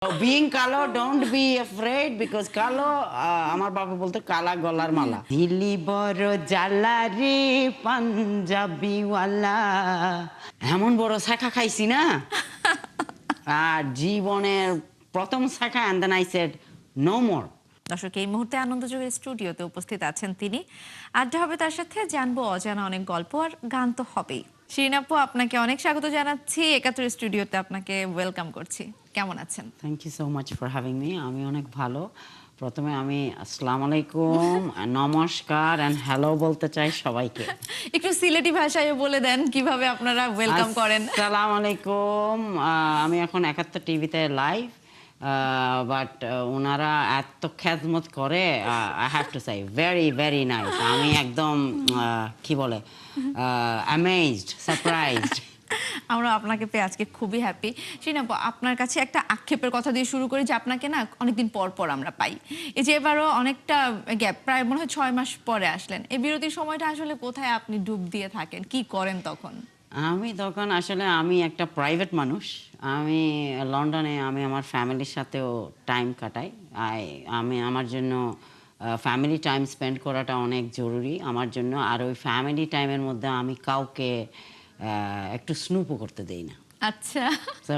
Being কালো, don't be afraid because কালো আমার বাবা বলতো কালা গলার মালা। দিলি বড় জ্বালা রে পাঞ্জাবিওয়ালা, এমন বড় শাখা খাইছি না আর জীবনের প্রথম শাখা, and then I said no more. দর্শক, এই মুহূর্তে আনন্দযোগের স্টুডিওতে উপস্থিত আছেন তিনি। আড্ডা হবে তার সাথে, জানবো অজানা অনেক গল্প, আর গান তো হবেই। শিরিন আপু, আপনাকে অনেক স্বাগত জানাচ্ছি। ৭১ স্টুডিওতে আপনাকে ওয়েলকাম করছি। কেমন আছেন? Thank you so much for having me. আমি অনেক ভালো। প্রথমে আমি আসসালামু আলাইকুম, নমস্কার এন্ড হ্যালো বলতে চাই সবাইকে। একটু সিলেটি ভাষায় বলে দেন কিভাবে আপনারা ওয়েলকাম করেন। আসসালামু আলাইকুম। আমি এখন ৭১ টিভিতে লাইভ, বাট ওনারা এত খেদমত করে, I have to say very very nice. আমি একদম কি বলে অ্যামেজড, সারপ্রাইজড। আমরা আপনাকে পেয়ে আজকে খুবই হ্যাপি। শিরিন আপু, আপনার কাছে একটা আক্ষেপের কথা দিয়ে শুরু করি যে আপনাকে না অনেকদিন পর পর আমরা পাই। এই যে এবারও অনেকটা গ্যাপ, প্রায় মনে হয় ৬ মাস পরে আসলেন। এই বিরতির সময়টা আসলে কোথায় আপনি ডুব দিয়ে থাকেন, কি করেন তখন? আমি তখন আসলে আমি একটা প্রাইভেট মানুষ। আমি লন্ডনে আমি আমার ফ্যামিলির সাথেও টাইম কাটাই। আমি আমার জন্য ফ্যামিলি টাইম স্পেন্ড করাটা অনেক জরুরি আমার জন্য। আর ওই ফ্যামিলি টাইমের মধ্যে আমি কাউকে একটু স্নুপও করতে দেই না। আচ্ছা, তো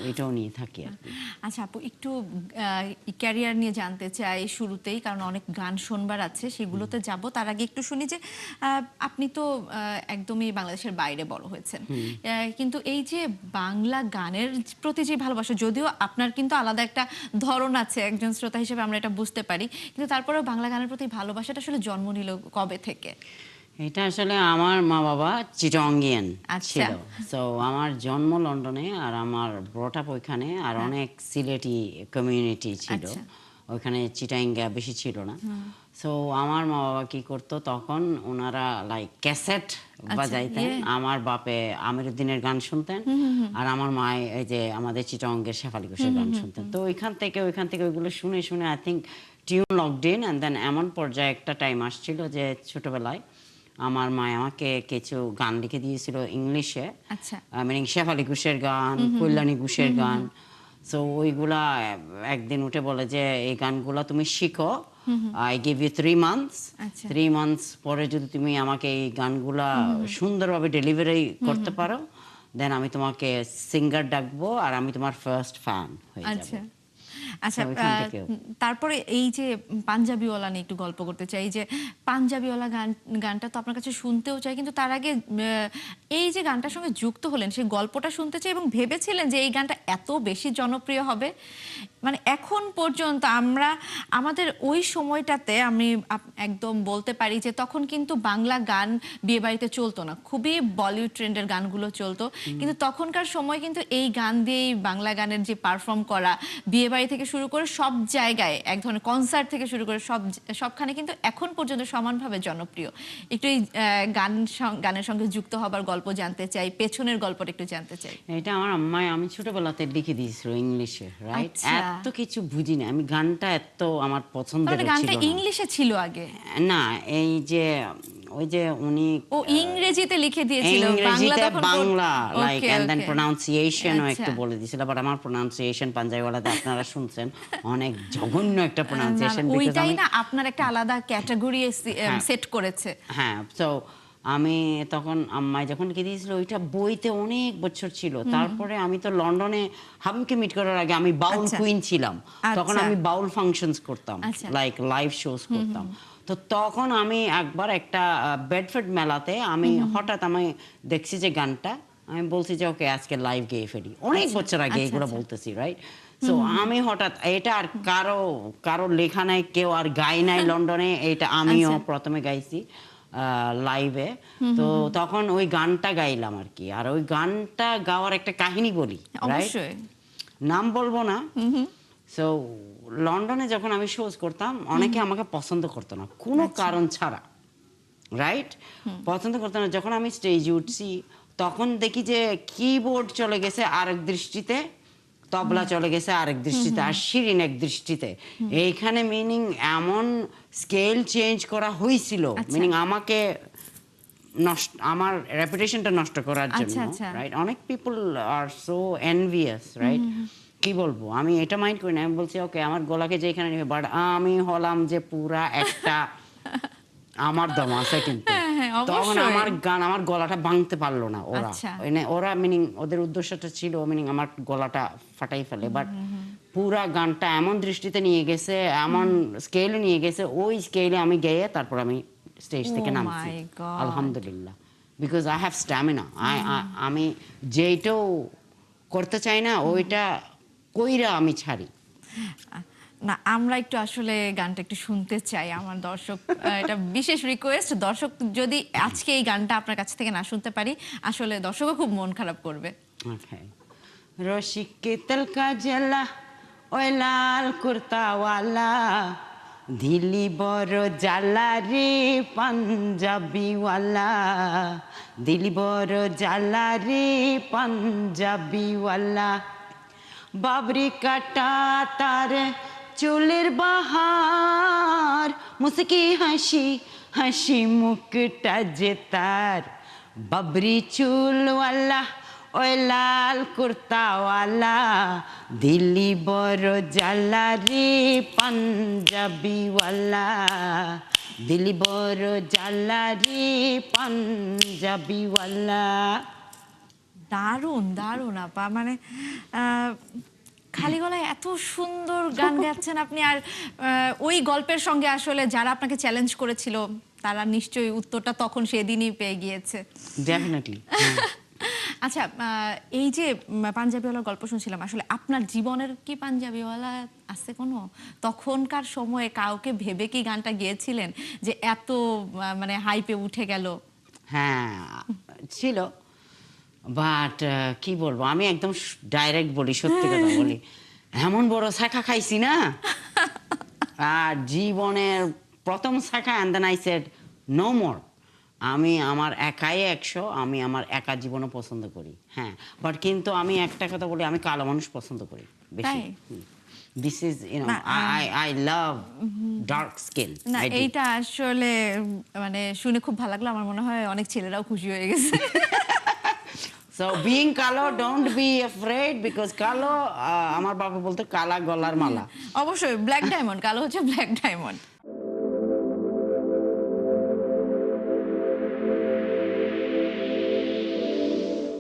ওইটাও নিয়ে থাকি আর কি। আচ্ছা আপু, একটু ক্যারিয়ার নিয়ে জানতে চাই শুরুতেই, কারণ অনেক গান শুনবার আছে, সেগুলোতে যাব। তার আগে একটু শুনি যে আপনি তো একদমই বাংলাদেশের বাইরে বড় হয়েছেন, কিন্তু এই যে বাংলা গানের প্রতি যে ভালোবাসা, যদিও আপনার কিন্তু আলাদা একটা ধরন আছে, একজন শ্রোতা হিসেবে আমরা এটা বুঝতে পারি, কিন্তু তারপরেও বাংলা গানের প্রতি ভালোবাসাটা আসলে জন্ম নিল কবে থেকে? এটা আসলে আমার মা বাবা চিটংগিয়ান আচ্ছা। ছিল। সো আমার জন্ম লন্ডনে আর আমার ব্রট আপ ওইখানে, আর অনেক সিলেটি কমিউনিটি ছিল আচ্ছা। ওইখানে, চিটাঙ্গা বেশি ছিল না। সো আমার মা বাবা কি করতো তখন, ওনারা লাইক ক্যাসেট বাজাইতেন। আমার বাপে আমিরুদ্দিনের গান শুনতেন, আর আমার মা এই যে আমাদের চিটাঙ্গের শেফালি ঘোষের গান শুনতেন। তো ওইখান থেকে ওইগুলো শুনে শুনে I think tune locked in, and then এমন পর্যায়ে একটা টাইম আসছিল যে ছোটবেলায় আমার মা আমাকে কিছু গান লিখে দিয়েছিল ইংলিশে। আচ্ছা, মিনিং শেফালি ঘোষের গান, কল্যাণী ঘোষের গান। সো ওইগুলা একদিন উঠে বলে যে এই গানগুলা তুমি শিখো, আই গিভ ইউ 3 মান্থস। আচ্ছা। 3 মান্থস পরে যদি তুমি আমাকে এই গানগুলা সুন্দরভাবে ডেলিভারি করতে পারো, দেন আমি তোমাকে সিঙ্গার ডাকবো আর আমি তোমার ফার্স্ট ফ্যান হয়ে যাব। আচ্ছা আচ্ছা। ওইখান থেকেও। তারপরে এই যে পাঞ্জাবিওয়ালা নিয়ে একটু গল্প করতে চাই। যে পাঞ্জাবিওয়ালা গানটা তো আপনার কাছে শুনতেও চাই, কিন্তু তার আগে এই যে গানটার সঙ্গে যুক্ত হলেন সেই গল্পটা শুনতে চাই, এবং ভেবেছিলেন যে এই গানটা এত বেশি জনপ্রিয় হবে? মানে এখন পর্যন্ত আমরা আমাদের ওই সময়টাতে আমি একদম বলতে পারি যে তখন কিন্তু বাংলা গান বিয়ে বাড়িতে চলতো না, খুবই বলিউড ট্রেন্ডের গানগুলো চলতো। কিন্তু তখনকার সময় কিন্তু এই গান দিয়েই বাংলা গানের যে পারফর্ম করা, বিয়ে বাড়ি থেকে শুরু করে সব জায়গায়, এক ধরনের কনসার্ট থেকে শুরু করে সবখানে কিন্তু এখন পর্যন্ত সমানভাবে জনপ্রিয়। একটু এই গানের সঙ্গে যুক্ত হবার গল্প জানতে চাই, পেছনের গল্পটা একটু জানতে চাই। এটা আমার আম্মাই আমি ছোটবেলাতে লিখে দিয়েছিল ইংলিশে, রাইট? আচ্ছা। এত কিছু বুঝি না আমি, গানটা এত আমার পছন্দের তাহলে গানটা ছিল না। ইংলিশে ছিল আগে? না, এই যে ওই যে উনি ও ইংরেজিতে লিখে দিয়েছিল, বাংলা ইংরেজিতে তখন Bangla like, okay and then okay. প্রোনাউন্সিয়েশনও আচ্ছা। একটু বলে দিয়েছিল, বাট আমার প্রোনাউন্সিয়েশন পাঞ্জাবিওয়ালাতে আপনারা শুনছেন অনেক জঘন্য একটা প্রোনাউন্সিয়েশন। ওইটাই না আপনার একটা আলাদা ক্যাটাগরি সেট করেছে। হ্যাঁ, তো আমি তখন আম্মাই যখন লিখে দিয়েছিল ওইটা বইতে অনেক বছর ছিল। তারপরে আমি তো লন্ডনে হাবিবকে মিট করার আগে আমি বাউল আচ্ছা। কুইন ছিলাম। তখন আচ্ছা। আমি বাউল ফাংশনস করতাম, আচ্ছা। লাইক লাইভ শোস করতাম। তো তখন আমি একবার একটা বেডফোর্ড মেলাতে আমি হঠাৎ আমি দেখছি যে গানটা, আমি বলছি যে ওকে আজকে লাইভ গেয়ে ফেলি। অনেক বছর আগে এগুলো বলতেছি, রাইট? সো আমি হঠাৎ, এটা আর কারো লেখা নাই, কেউ আর গাই নাই লন্ডনে, এটা আমিও প্রথমে গাইছি লাইভে। তো তখন ওই গানটা গাইলাম আর কি। আর ওই গানটা গাওয়ার একটা কাহিনী বলি, রাইট? অবশ্যই। নাম বলবো না। সো লন্ডনে যখন আমি শোজ করতাম, অনেকে আমাকে পছন্দ করতো না কোনো কারণ ছাড়া, রাইট? পছন্দ করতো না। যখন আমি স্টেজে উঠছি তখন দেখি যে কিবোর্ড চলে গেছে আরেক দৃষ্টিতে, তবলা চলে গেছে আরেক দৃষ্টিতে, আর শিরিন এক দৃষ্টিতে। এইখানে মিনিং এমন স্কেল চেঞ্জ করা হয়েছিল, মিনিং আমাকে আমার রেপুটেশনটা নষ্ট করার জন্য, রাইট? অনেক পিপল আর সো এনভিয়াস, রাইট? কি বলবো, আমি এটা মাইন্ড করি না, আমি বলছি ওকে আমার গলাকে যেখানে নেবে, বাট আমি হলাম যে পুরা একটা আমার দম আছে কিন্তু। হ্যাঁ, হ্যাঁ, তখন অবশ্যই। আমার গান আমার গলাটা ভাঙতে পারলো না ওরা। আচ্ছা। ওরা মিনিং ওদের উদ্দেশ্যটা ছিল মিনিং আমার গলাটা ফাটাই ফেলে, বাট পুরা গানটা এমন দৃষ্টিতে নিয়ে গেছে, এমন স্কেলে নিয়ে গেছে, ওই স্কেলে আমি গেয়ে তারপর আমি স্টেজ থেকে Oh নামছি my God. আলহামদুলিল্লাহ, বিকজ আই হ্যাভ স্ট্যামিনা। আমি যেইটাও করতে চাই না ওইটা কইরা আমি ছাড়ি। না, আমরা একটু আসলে গানটা একটু শুনতে চাই, আমার দর্শক এটা বিশেষ রিকোয়েস্ট। দর্শক যদি আজকে এই গানটা আপনার কাছ থেকে না শুনতে পারি, আসলে দর্শকও খুব মন খারাপ করবে। Okay. রসিক কে তলকা জেলা ওই লাল কুর্তাওয়ালা, দিলি বড় জালা রে পাঞ্জাবিওয়ালা, দিলি বড় জালা রে পাঞ্জাবিওয়ালা, বাবরি কাটা তার চুলের বাহার, মুসকি হাসি হাসি মুখটা যে তার, বাবরি চুলওয়ালা ওই লাল কুর্তাওয়ালা, দিল্লি বড় জালা রে পাঞ্জাবিওয়ালা, দিল্লি বড় জালা রে পাঞ্জাবিওয়ালা। দারুণ দারুণ আপা, মানে খালি গলায় এত সুন্দর গান গাচ্ছেন আপনি। আর ওই গল্পের সঙ্গে আসলে যারা আপনাকে চ্যালেঞ্জ করেছিল তারা নিশ্চয়ই উত্তরটা তখন সেদিনই পেয়ে গিয়েছে। ডেফিনেটলি। আচ্ছা, এই যে পাঞ্জাবিওয়ালার গল্প শুনছিলাম, আসলে আপনার জীবনের কি পাঞ্জাবিওয়ালা আছে কোনো? তখনকার সময়ে কাউকে ভেবে কি গানটা গেয়েছিলেন যে এত মানে হাইপে উঠে গেল? হ্যাঁ ছিল, বাট কি বলবো, আমি একদম ডাইরেক্ট বলি, সত্যি কথা বলি, এমন বড় শাখা খাইছি না, আর জীবনের প্রথম শাখা, and then I said no more. আমি আমার একাই 100, আমি আমার একা জীবনও পছন্দ করি। হ্যাঁ, বাট কিন্তু আমি একটা কথা বলি, আমি কালো মানুষ পছন্দ করি বেশি। তাই? দিস ইজ না, আই লাভ ডার্ক স্কিন। না, এইটা আসলে মানে শুনে খুব ভালো লাগলো। আমার মনে হয় অনেক ছেলেরাও খুশি হয়ে গেছে। So being কালো, don't be afraid, because কালো আমার বাবা বলতো কালা গলার মালা। অবশ্যই ব্ল্যাক ডায়মন্ড, কালো হচ্ছে ব্ল্যাক ডায়মন্ড।